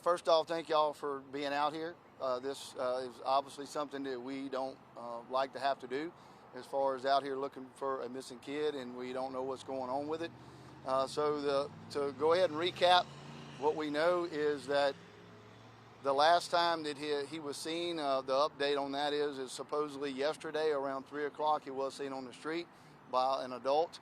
First off, thank y'all for being out here. This is obviously something that we don't like to have to do as far as out here looking for a missing kid, and we don't know what's going on with it. To go ahead and recap, what we know is that the last time that he was seen, the update on that is supposedly yesterday around 3 o'clock he was seen on the street by an adult.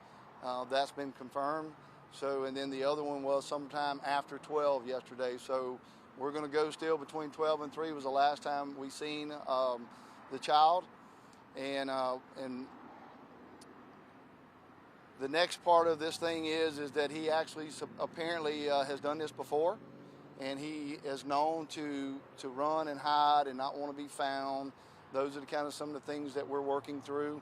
That's been confirmed. And then the other one was sometime after 12 yesterday. So we're going to go still between 12 and 3 was the last time we seen the child. And the next part of this thing is that he actually apparently has done this before, and he is known to run and hide and not want to be found. Those are some of the things that we're working through.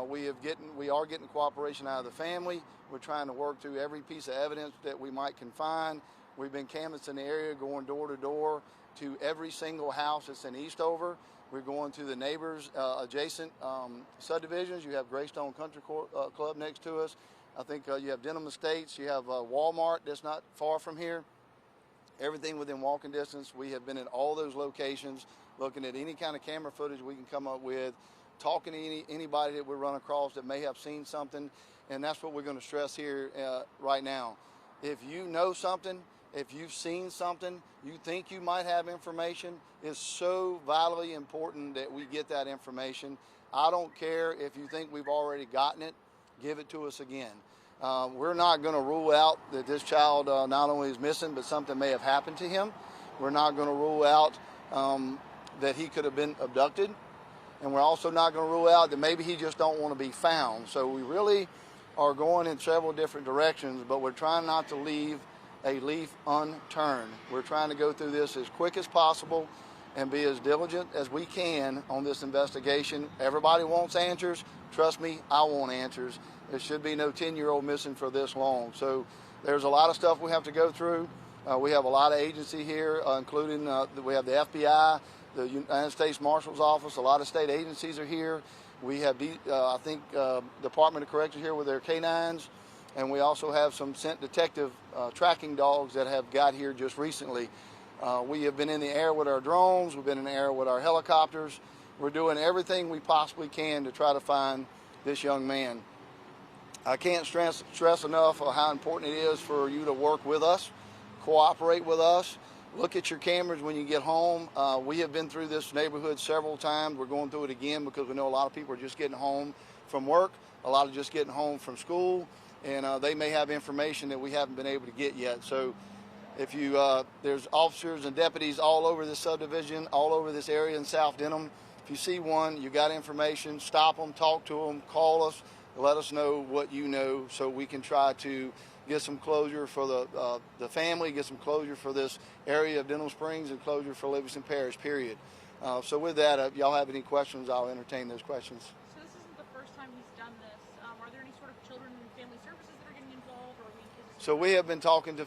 We are getting cooperation out of the family. We're trying to work through every piece of evidence that we can find. We've been canvassing the area, going door to door to every single house that's in Eastover. We're going to the neighbors adjacent subdivisions. You have Greystone Country Club next to us. I think you have Denham Estates. You have Walmart that's not far from here. Everything within walking distance. We have been at all those locations, looking at any kind of camera footage we can come up with, talking to anybody that we run across that may have seen something, and that's what we're going to stress here right now. If you know something, if you've seen something, you think you might have information, it's so vitally important that we get that information. I don't care if you think we've already gotten it, give it to us again. We're not going to rule out that this child not only is missing, but something may have happened to him. We're not going to rule out that he could have been abducted. And we're also not going to rule out that maybe he just don't want to be found. So we really are going in several different directions, but we're trying not to leave a leaf unturned. We're trying to go through this as quick as possible and be as diligent as we can on this investigation. Everybody wants answers. Trust me, I want answers. There should be no 10-year-old missing for this long. So there's a lot of stuff we have to go through. We have a lot of agency here, including we have the FBI, the United States Marshal's Office. A lot of state agencies are here. We have, Department of Corrections here with their canines, and we also have some scent detective tracking dogs that have got here just recently. We have been in the air with our drones. We've been in the air with our helicopters. We're doing everything we possibly can to try to find this young man. I can't stress enough how important it is for you to work with us, cooperate with us. Look at your cameras when you get home. We have been through this neighborhood several times. We're going through it again because we know a lot of people are just getting home from work, a lot of just getting home from school, and they may have information that we haven't been able to get yet. So if there's officers and deputies all over this subdivision, all over this area in South Denham. If you see one, you got information, stop them, talk to them, call us, let us know what you know so we can try to get some closure for the family, get some closure for this area of Denham Springs, and closure for Livingston Parish, period. So with that, if y'all have any questions, I'll entertain those questions. So this isn't the first time he's done this. Are there any sort of children and family services that are getting involved? So we have been talking to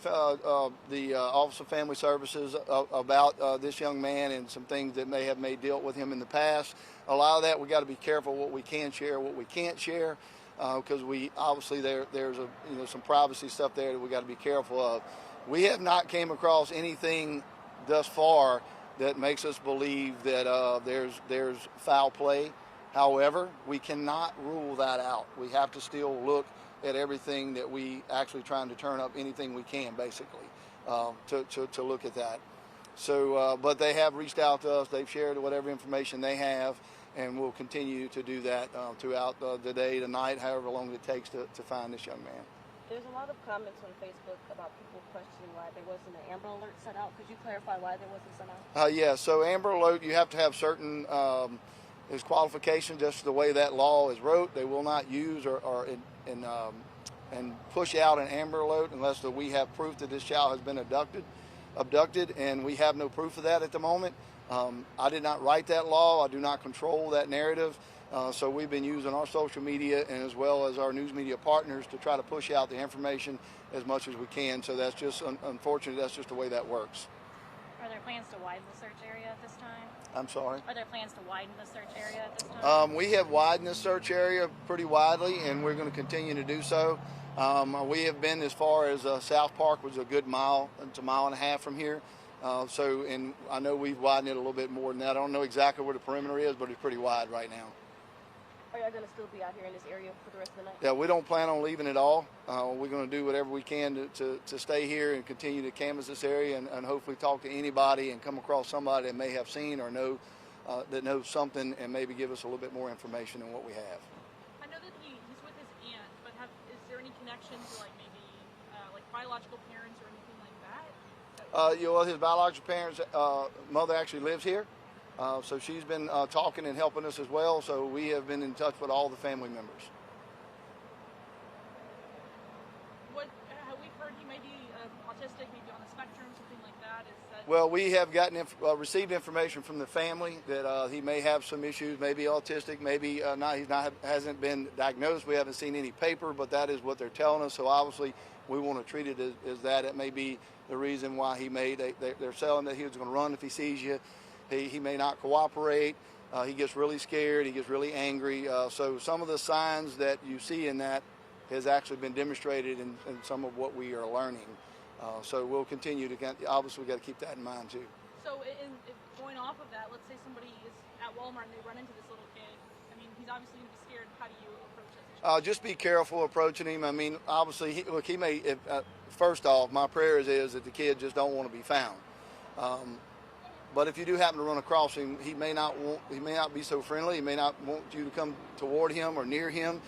the Office of Family Services about this young man and some things that may have dealt with him in the past. A lot of that we got to be careful what we can share, what we can't share. Because we obviously there's some privacy stuff there that we got to be careful of. We have not came across anything thus far that makes us believe that there's foul play. However, we cannot rule that out. We have to still look at everything that we actually trying to turn up anything we can, basically, to look at that. So, but they have reached out to us. They've shared whatever information they have. And we'll continue to do that throughout the day, the night, however long it takes to find this young man. There's a lot of comments on Facebook about people questioning why there wasn't an Amber Alert sent out. Could you clarify why there wasn't sent out? Yeah, so Amber Alert, you have to have certain there's qualifications, just the way that law is wrote. They will not use and push out an Amber Alert unless we have proof that this child has been abducted, and we have no proof of that at the moment. I did not write that law. I do not control that narrative. So we've been using our social media and as well as our news media partners to try to push out the information as much as we can. So that's just, unfortunately, that's just the way that works. Are there plans to widen the search area at this time? I'm sorry? Are there plans to widen the search area at this time? We have widened the search area pretty widely, and we're going to continue to do so. We have been as far as South Park, was a good mile, it's a mile and a half from here. And I know we've widened it a little bit more than that. I don't know exactly where the perimeter is, but it's pretty wide right now. Are y'all going to still be out here in this area for the rest of the night? Yeah, we don't plan on leaving at all. We're going to do whatever we can to stay here and continue to canvass this area and hopefully talk to anybody and come across somebody that may have seen or know that knows something and maybe give us a little bit more information than what we have. I know that he's with his aunt, but is there any connection to like maybe like biological parents or anything like that? His biological parents' mother actually lives here. So she's been talking and helping us as well. So we have been in touch with all the family members. What we've heard, he may be autistic, maybe on the spectrum, something like that. Is that? Well, we have gotten received information from the family that he may have some issues, maybe autistic, maybe not. Hasn't been diagnosed. We haven't seen any paper, but that is what they're telling us. So obviously, we want to treat it as that. It may be the reason why they're selling that he was going to run if he sees you. He may not cooperate. He gets really scared. He gets really angry. So some of the signs that you see in that has actually been demonstrated in some of what we are learning. So we'll continue to, obviously, we've got to keep that in mind too. So going off of that, let's say somebody is at Walmart and they run into this little kid. I mean, he's obviously going to be scared. How do you approach that situation? Just be careful approaching him. I mean, obviously, he may, first off, my prayer is that the kid just don't want to be found. But if you do happen to run across him, he may not be so friendly. He may not want you to come toward him or near him.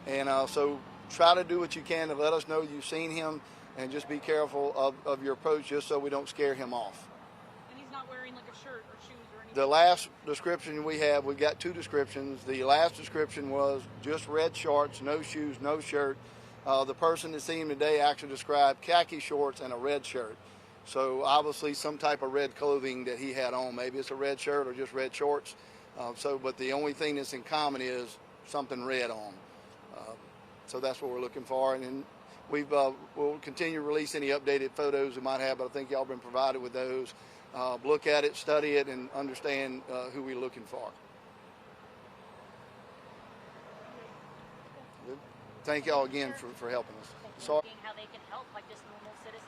And so try to do what you can to let us know you've seen him, and just be careful of your approach, just so we don't scare him off. And he's not wearing like a shirt or shoes or anything? The last description we've got two descriptions. The last description was just red shorts, no shoes, no shirt. The person that seen him today actually described khaki shorts and a red shirt. So obviously some type of red clothing that he had on. Maybe it's a red shirt or just red shorts. But the only thing that's in common is something red on. So that's what we're looking for. And then we'll continue to release any updated photos we might have, but I think y'all been provided with those. Look at it, study it, and understand who we're looking for. Good. Thank y'all again for helping us. Sorry. How they can help, like just normal citizens.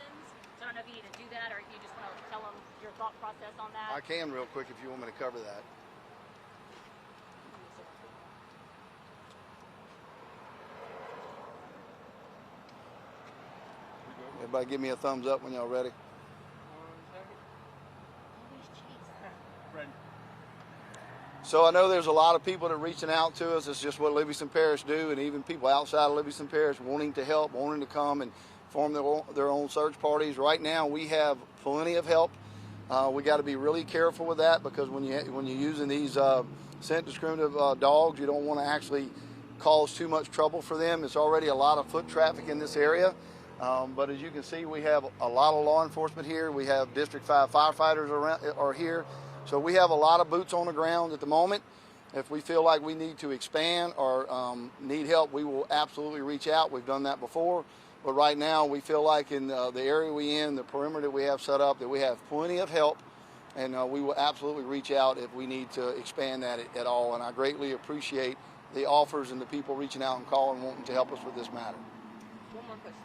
So I don't know if you need to do that, or if you just want to tell them your thought process on that. I can real quick if you want me to cover that. Everybody give me a thumbs up when y'all ready. So I know there's a lot of people that are reaching out to us. It's just what Livingston Parish do, and even people outside of Livingston Parish wanting to help, wanting to come and form their own search parties. Right now we have plenty of help. We got to be really careful with that, because when you're using these scent discriminative dogs, you don't want to actually cause too much trouble for them. It's already a lot of foot traffic in this area. But as you can see, we have a lot of law enforcement here. We have District 5 firefighters are here. So we have a lot of boots on the ground at the moment. If we feel like we need to expand or need help, we will absolutely reach out. We've done that before. But right now, we feel like in the area we're in, the perimeter that we have set up, that we have plenty of help. And we will absolutely reach out if we need to expand that at all. And I greatly appreciate the offers and the people reaching out and calling, wanting to help us with this matter. One more question.